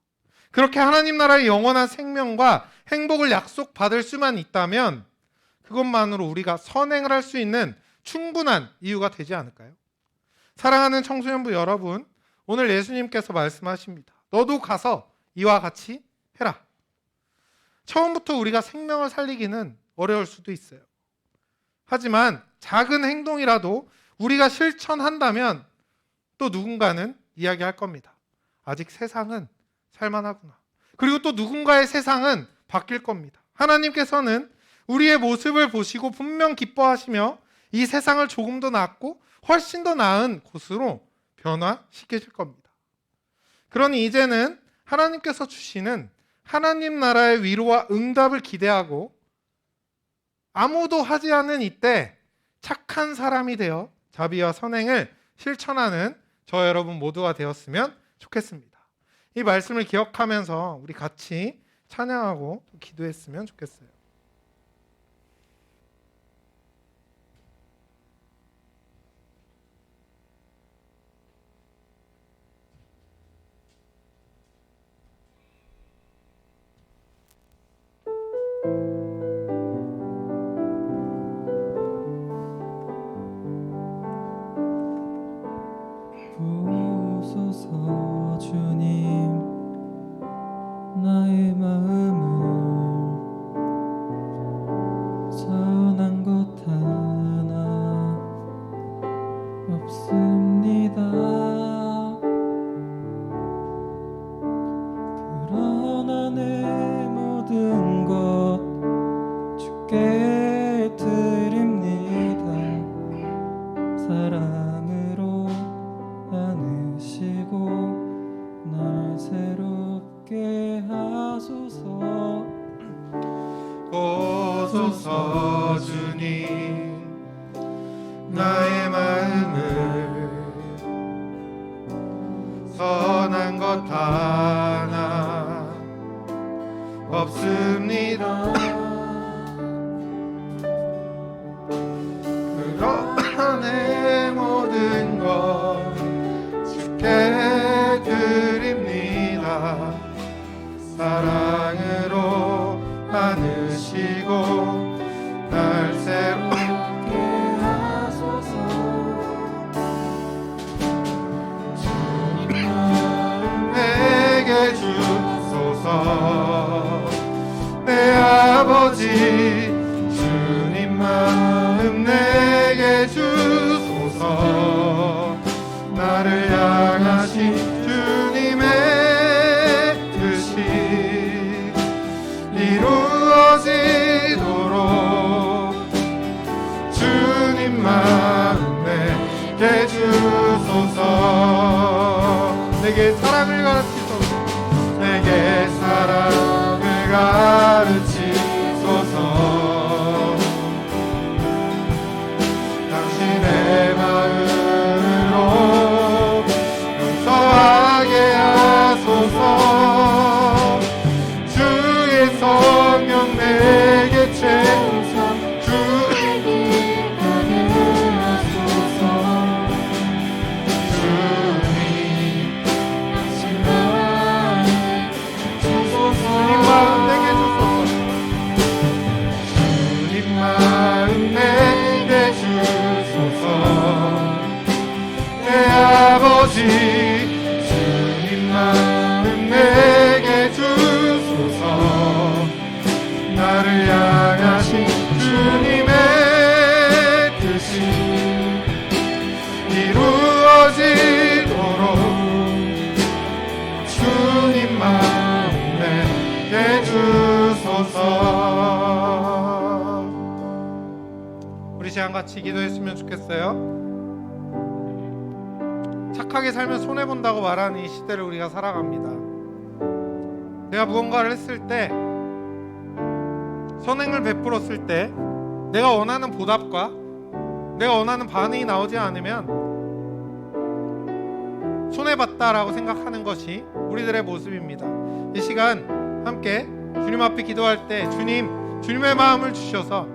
그렇게 하나님 나라의 영원한 생명과 행복을 약속받을 수만 있다면 그것만으로 우리가 선행을 할 수 있는 충분한 이유가 되지 않을까요? 사랑하는 청소년부 여러분, 오늘 예수님께서 말씀하십니다. 너도 가서 이와 같이 해라. 처음부터 우리가 생명을 살리기는 어려울 수도 있어요. 하지만 작은 행동이라도 우리가 실천한다면 또 누군가는 이야기할 겁니다. 아직 세상은 살만하구나. 그리고 또 누군가의 세상은 바뀔 겁니다. 하나님께서는 우리의 모습을 보시고 분명 기뻐하시며 이 세상을 조금 더 낫고 훨씬 더 나은 곳으로 변화시키실 겁니다. 그러니 이제는 하나님께서 주시는 하나님 나라의 위로와 응답을 기대하고 아무도 하지 않은 이때 착한 사람이 되어 자비와 선행을 실천하는 저 여러분 모두가 되었으면 좋겠습니다. 이 말씀을 기억하면서 우리 같이 찬양하고 기도했으면 좋겠어요. 보소서 주님 나의 마음을 선한 것 하나 없습니다. 그러나 내 모든 것 주께 드립니다. 사랑으로 안으시고 날 새롭게 하소서. 보소서 주님 나의 마음을 선한 것 하나 없습니다. 그러나 내 모든 것 주께 드립니다. 사랑으로 안으시고 날 새롭게 하소서. 주님 마음 내게 주소서. 내 아버지 주님 마음 내게 주소서. 나를 향하신 주님의 뜻이 이루어지도록 주님 마음 내게 주소서. 내게 사랑을 가르치소서. 내게 사랑을 가르치소서. 당신의 마음으로 용서하게 하소서. 주의 성령 내게 채우사 주의 길 가게 하소서. 주님 당신 마음 주소서. 주님 마음 내게 주소서. 주님 마음 내게 주소서. 내 아버지 주님 마음 내게 주소서. 나를 향하신 주님의 뜻이 이루어지도록 주님 마음 내게 주소서. 우리 시간 같이 기도했으면 좋겠어요. 착하게 살면 손해본다고 말하는 이 시대를 우리가 살아갑니다. 내가 무언가를 했을 때, 선행을 베풀었을 때 내가 원하는 보답과 내가 원하는 반응이 나오지 않으면 손해봤다라고 생각하는 것이 우리들의 모습입니다. 이 시간 함께 주님 앞에 기도할 때 주님의 마음을 주셔서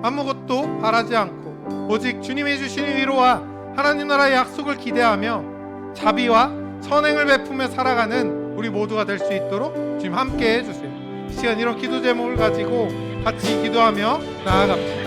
아무것도 바라지 않고 오직 주님이 주시는 위로와 하나님 나라의 약속을 기대하며 자비와 선행을 베푸며 살아가는 우리 모두가 될 수 있도록 주님 함께 해주세요. 이 시간 이런 기도 제목을 가지고 같이 기도하며 나아갑시다.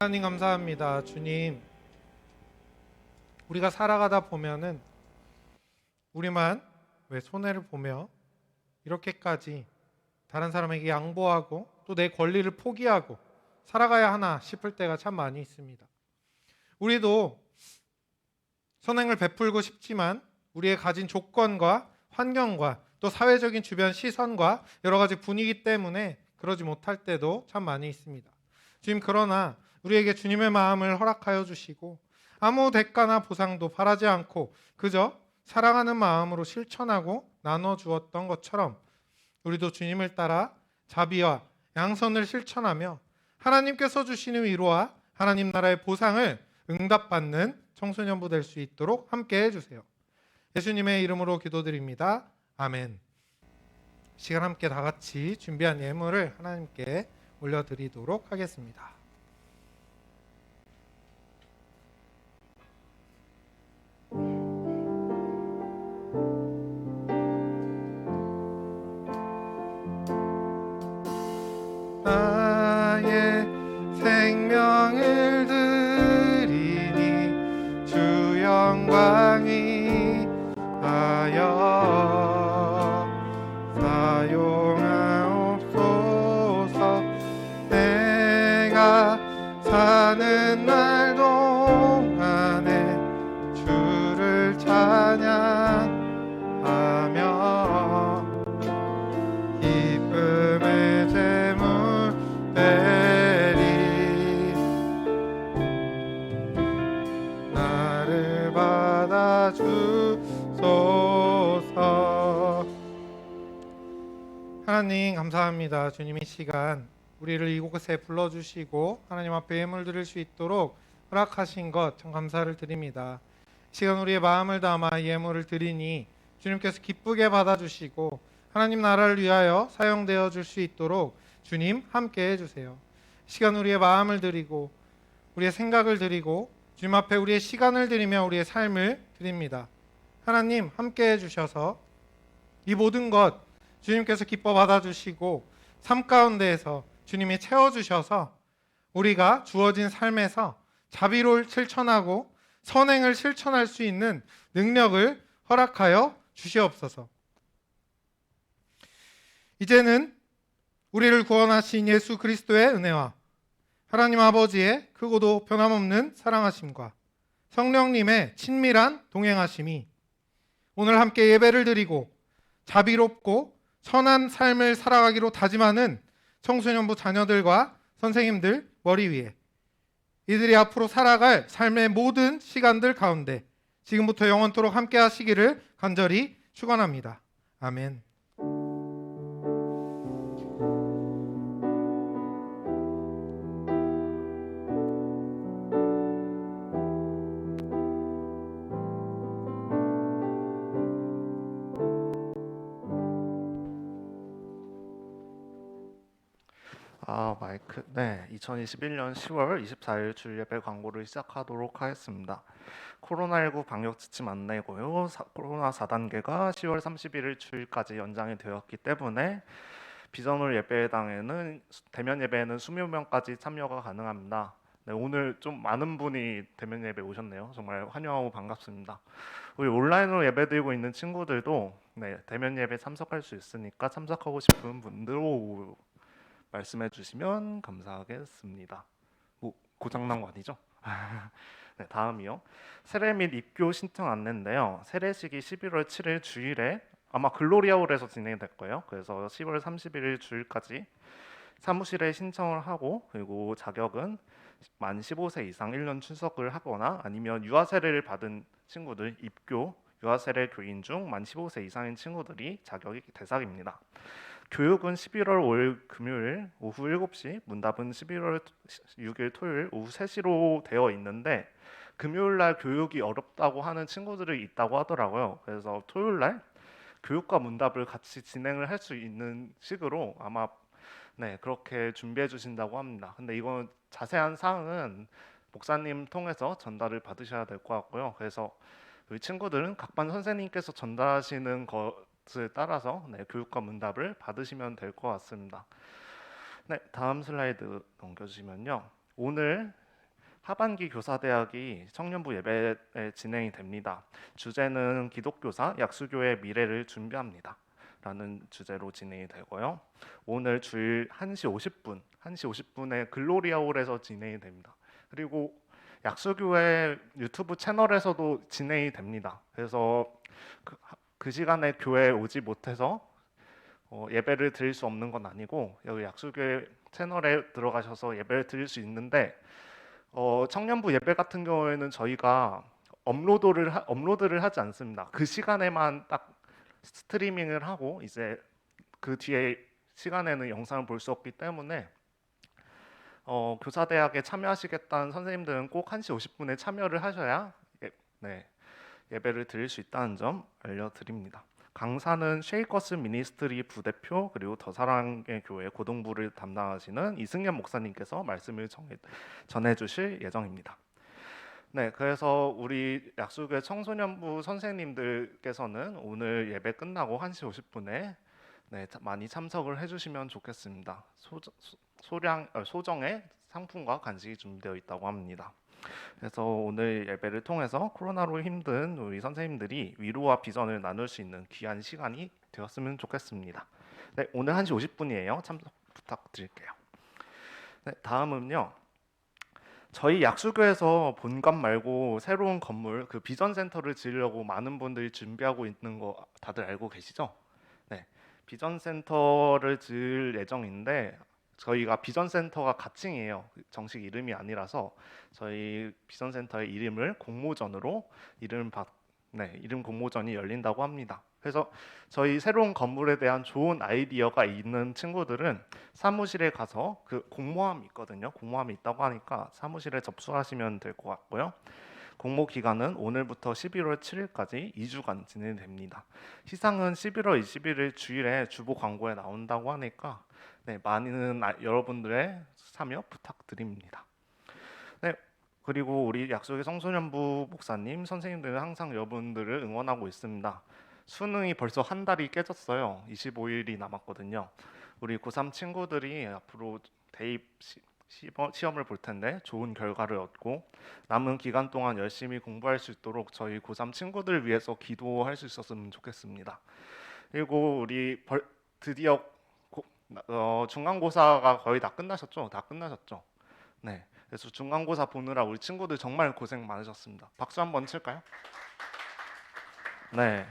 하나님 감사합니다. 주님, 우리가 살아가다 보면은 우리만 왜 손해를 보며 이렇게까지 다른 사람에게 양보하고 또 내 권리를 포기하고 살아가야 하나 싶을 때가 참 많이 있습니다. 우리도 선행을 베풀고 싶지만 우리의 가진 조건과 환경과 또 사회적인 주변 시선과 여러 가지 분위기 때문에 그러지 못할 때도 참 많이 있습니다. 주님, 그러나 우리에게 주님의 마음을 허락하여 주시고 아무 대가나 보상도 바라지 않고 그저 사랑하는 마음으로 실천하고 나눠 주었던 것처럼 우리도 주님을 따라 자비와 양선을 실천하며 하나님께서 주시는 위로와 하나님 나라의 보상을 응답받는 청소년부 될 수 있도록 함께 해주세요. 예수님의 이름으로 기도드립니다. 아멘. 시간 함께 다 같이 준비한 예물을 하나님께 올려드리도록 하겠습니다. 나의 생명을 드리니 주 영광이 하여 사용하옵소서. 내가 사는 날 동안에 주를 찬양하며 기쁨의 제물 베리 나를 받아주소서. 하나님 감사합니다. 주님, 이 시간 우리를 이곳에 불러주시고 하나님 앞에 예물 드릴 수 있도록 허락하신 것 참 감사를 드립니다. 이 시간 우리의 마음을 담아 예물을 드리니 주님께서 기쁘게 받아주시고 하나님 나라를 위하여 사용되어 줄 수 있도록 주님 함께 해주세요. 이 시간 우리의 마음을 드리고 우리의 생각을 드리고 주님 앞에 우리의 시간을 드리며 우리의 삶을 드립니다. 하나님 함께 해주셔서 이 모든 것 주님께서 기뻐 받아주시고 삶 가운데에서 주님이 채워주셔서 우리가 주어진 삶에서 자비를 실천하고 선행을 실천할 수 있는 능력을 허락하여 주시옵소서. 이제는 우리를 구원하신 예수 그리스도의 은혜와 하나님 아버지의 크고도 변함없는 사랑하심과 성령님의 친밀한 동행하심이 오늘 함께 예배를 드리고 자비롭고 선한 삶을 살아가기로 다짐하는 청소년부 자녀들과 선생님들 머리 위에 이들이 앞으로 살아갈 삶의 모든 시간들 가운데 지금부터 영원토록 함께 하시기를 간절히 축원합니다. 아멘. 마이크. 네, 2021년 10월 24일 주일 예배 광고를 시작하도록 하겠습니다. 코로나19 방역 지침 안내고요. 코로나 4단계가 10월 31일 주일까지 연장이 되었기 때문에 비전홀 예배당에는 대면 예배에는 20명까지 참여가 가능합니다. 네, 오늘 좀 많은 분이 대면 예배 오셨네요. 정말 환영하고 반갑습니다. 우리 온라인으로 예배드리고 있는 친구들도 대면 예배 참석할 수 있으니까 참석하고 싶은 분들로 말씀해 주시면 감사하겠습니다. 고장난 거 아니죠? 네, 다음이요. 세례 및 입교 신청 안내인데요. 세례식이 11월 7일 주일에 아마 글로리아홀에서 진행될 거예요. 그래서 10월 31일 주일까지 사무실에 신청을 하고 그리고 자격은 만 15세 이상 1년 출석을 하거나 아니면 유아 세례를 받은 친구들 입교 유아 세례 교인 중 만 15세 이상인 친구들이 자격이 대상입니다. 교육은 11월 5일 금요일 오후 7시, 문답은 11월 6일 토요일 오후 3시로 되어 있는데 금요일 날 교육이 어렵다고 하는 친구들이 있다고 하더라고요. 그래서 토요일 날 교육과 문답을 같이 진행을 할 수 있는 식으로 아마 그렇게 준비해 주신다고 합니다. 근데 이건 자세한 사항은 목사님 통해서 전달을 받으셔야 될 것 같고요. 그래서 우리 친구들은 각 반 선생님께서 전달하시는 것을 따라서 교육과 문답을 받으시면 될 것 같습니다. 다음 슬라이드 넘겨주시면요. 오늘 하반기 교사대학이 청년부 예배에 진행이 됩니다. 주제는 기독교사 약수교의 미래를 준비합니다. 라는 주제로 진행이 되고요. 오늘 주일 1시 50분에 글로리아홀에서 진행이 됩니다. 그리고 약수교회 유튜브 채널에서도 진행이 됩니다. 그래서 그 시간에 교회에 오지 못해서 예배를 드릴 수 없는 건 아니고 여기 약수교회 채널에 들어가셔서 예배를 드릴 수 있는데 청년부 예배 같은 경우에는 저희가 업로드를 하지 않습니다. 그 시간에만 딱 스트리밍을 하고 이제 그 뒤에 시간에는 영상을 볼 수 없기 때문에 교사대학에 참여하시겠다는 선생님들은 꼭 1시 50분에 참여를 하셔야 예배를 드릴 수 있다는 점 알려드립니다. 강사는 쉐이커스 미니스트리 부대표 그리고 더 사랑의 교회 고등부를 담당하시는 이승현 목사님께서 말씀을 전해주실 예정입니다. 네, 그래서 우리 약수교회 청소년부 선생님들께서는 오늘 예배 끝나고 1시 50분에 많이 참석을 해주시면 좋겠습니다. 소정의 상품과 간식이 준비되어 있다고 합니다. 그래서 오늘 예배를 통해서 코로나로 힘든 우리 선생님들이 위로와 비전을 나눌 수 있는 귀한 시간이 되었으면 좋겠습니다. 네, 오늘 1시 50분이에요. 참석 부탁드릴게요. 네, 다음은요. 저희 약수교에서 본관 말고 새로운 건물 그 비전 센터를 지으려고 많은 분들이 준비하고 있는 거 다들 알고 계시죠? 네, 비전 센터를 지을 예정인데 저희가 비전 센터가 가칭이에요. 정식 이름이 아니라서 저희 비전 센터의 이름을 공모전으로 이름 공모전이 열린다고 합니다. 그래서 저희 새로운 건물에 대한 좋은 아이디어가 있는 친구들은 사무실에 가서 그 공모함이 있거든요. 공모함이 있다고 하니까 사무실에 접수하시면 될 것 같고요. 공모 기간은 오늘부터 11월 7일까지 2주간 진행됩니다. 시상은 11월 21일 주일에 주보 광고에 나온다고 하니까 많은 여러분들의 참여 부탁드립니다. 네, 그리고 우리 약속의 청소년부 목사님, 선생님들은 항상 여러분들을 응원하고 있습니다. 수능이 벌써 한 달이 깨졌어요. 25일이 남았거든요. 우리 고3 친구들이 앞으로 대입 시험을 볼 텐데 좋은 결과를 얻고 남은 기간 동안 열심히 공부할 수 있도록 저희 고3 친구들을 위해서 기도할 수 있었으면 좋겠습니다. 그리고 우리 드디어 중간고사가 거의 다 끝나셨죠? 다 끝나셨죠? 네. 그래서 중간고사 보느라 우리 친구들 정말 고생 많으셨습니다. 박수 한번 칠까요? 네.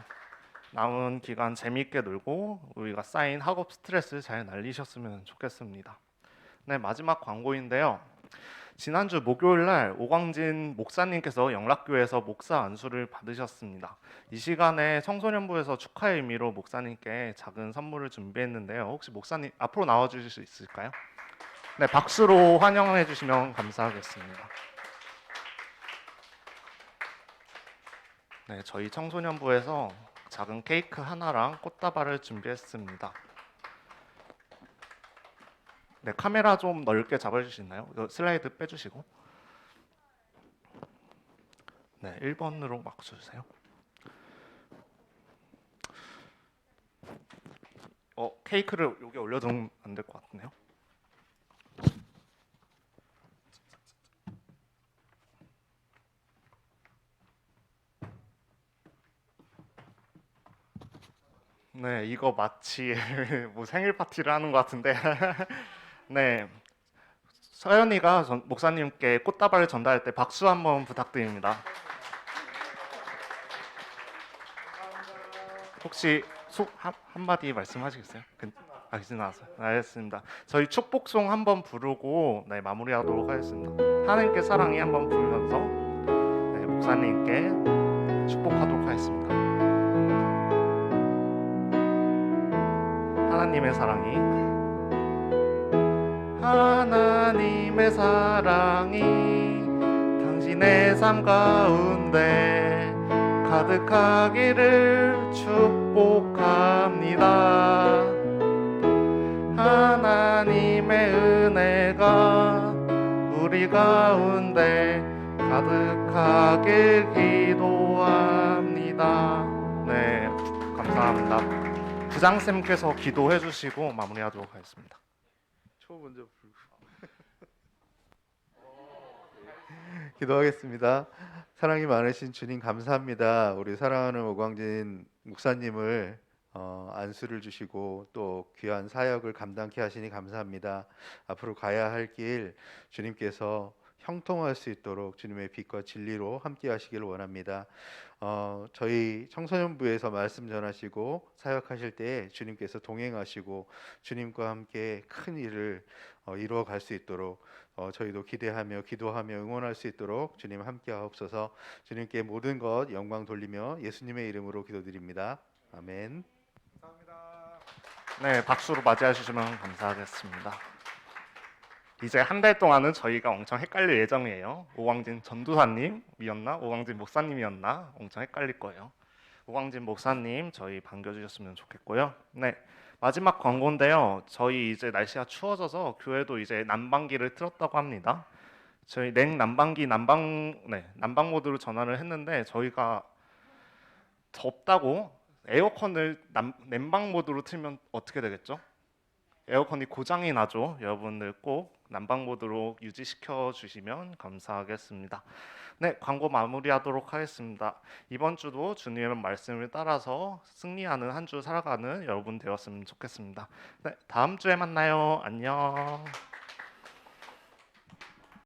남은 기간 재미있게 놀고 우리가 쌓인 학업 스트레스 잘 날리셨으면 좋겠습니다. 네, 마지막 광고인데요. 지난주 목요일 날 오광진 목사님께서 영락교회에서 목사 안수를 받으셨습니다. 이 시간에 청소년부에서 축하의 의미로 목사님께 작은 선물을 준비했는데요. 혹시 목사님 앞으로 나와 주실 수 있을까요? 네, 박수로 환영해 주시면 감사하겠습니다. 네, 저희 청소년부에서 작은 케이크 하나랑 꽃다발을 준비했습니다. 네, 카메라 좀 넓게 잡아주실 수 있나요? 이거 슬라이드 빼주시고. 네, 1번으로 막 주세요. 케이크를 여기 올려두면 안 될 것 같네요. 네, 이거 마치 뭐 생일 파티를 하는 것 같은데. 네, 서연이가 목사님께 꽃다발을 전달할 때 박수 한번 부탁드립니다. 혹시 한마디 말씀하시겠어요? 괜찮았어요. 알겠습니다. 저희 축복송 한번 부르고 마무리하도록 하겠습니다. 하나님께 사랑이 한번 부르면서 목사님께 축복하도록 하겠습니다. 하나님의 사랑이 당신의 삶 가운데 가득하기를 축복합니다. 하나님의 은혜가 우리 가운데 가득하길 기도합니다. 네, 감사합니다. 부장쌤께서 기도해 주시고 마무리하도록 하겠습니다. 초 먼저 불고. 기도하겠습니다. 사랑이 많으신 주님 감사합니다. 우리 사랑하는 오광진 목사님을 안수를 주시고 또 귀한 사역을 감당케 하시니 감사합니다. 앞으로 가야 할 길 주님께서 형통할 수 있도록 주님의 빛과 진리로 함께 하시길 원합니다. 저희 청소년부에서 말씀 전하시고 사역하실 때 주님께서 동행하시고 주님과 함께 큰 일을 이루어 갈 수 있도록 저희도 기대하며 기도하며 응원할 수 있도록 주님 함께 하옵소서. 주님께 모든 것 영광 돌리며 예수님의 이름으로 기도드립니다. 아멘. 감사합니다. 네, 박수로 맞이해 주시면 감사하겠습니다. 이제 한 달 동안은 저희가 엄청 헷갈릴 예정이에요. 오광진 전도사님이었나 오광진 목사님이었나 엄청 헷갈릴 거예요. 오광진 목사님 저희 반겨주셨으면 좋겠고요. 네, 마지막 광고인데요. 저희 이제 날씨가 추워져서 교회도 이제 난방기를 틀었다고 합니다. 저희 냉난방기 난방 모드로 전화를 했는데 저희가 덥다고 에어컨을 냉방 모드로 틀면 어떻게 되겠죠? 에어컨이 고장이 나죠. 여러분들 꼭 난방 모드로 유지시켜 주시면 감사하겠습니다. 네, 광고 마무리하도록 하겠습니다. 이번 주도 주님의 말씀을 따라서 승리하는 한 주 살아가는 여러분 되었으면 좋겠습니다. 네, 다음 주에 만나요. 안녕.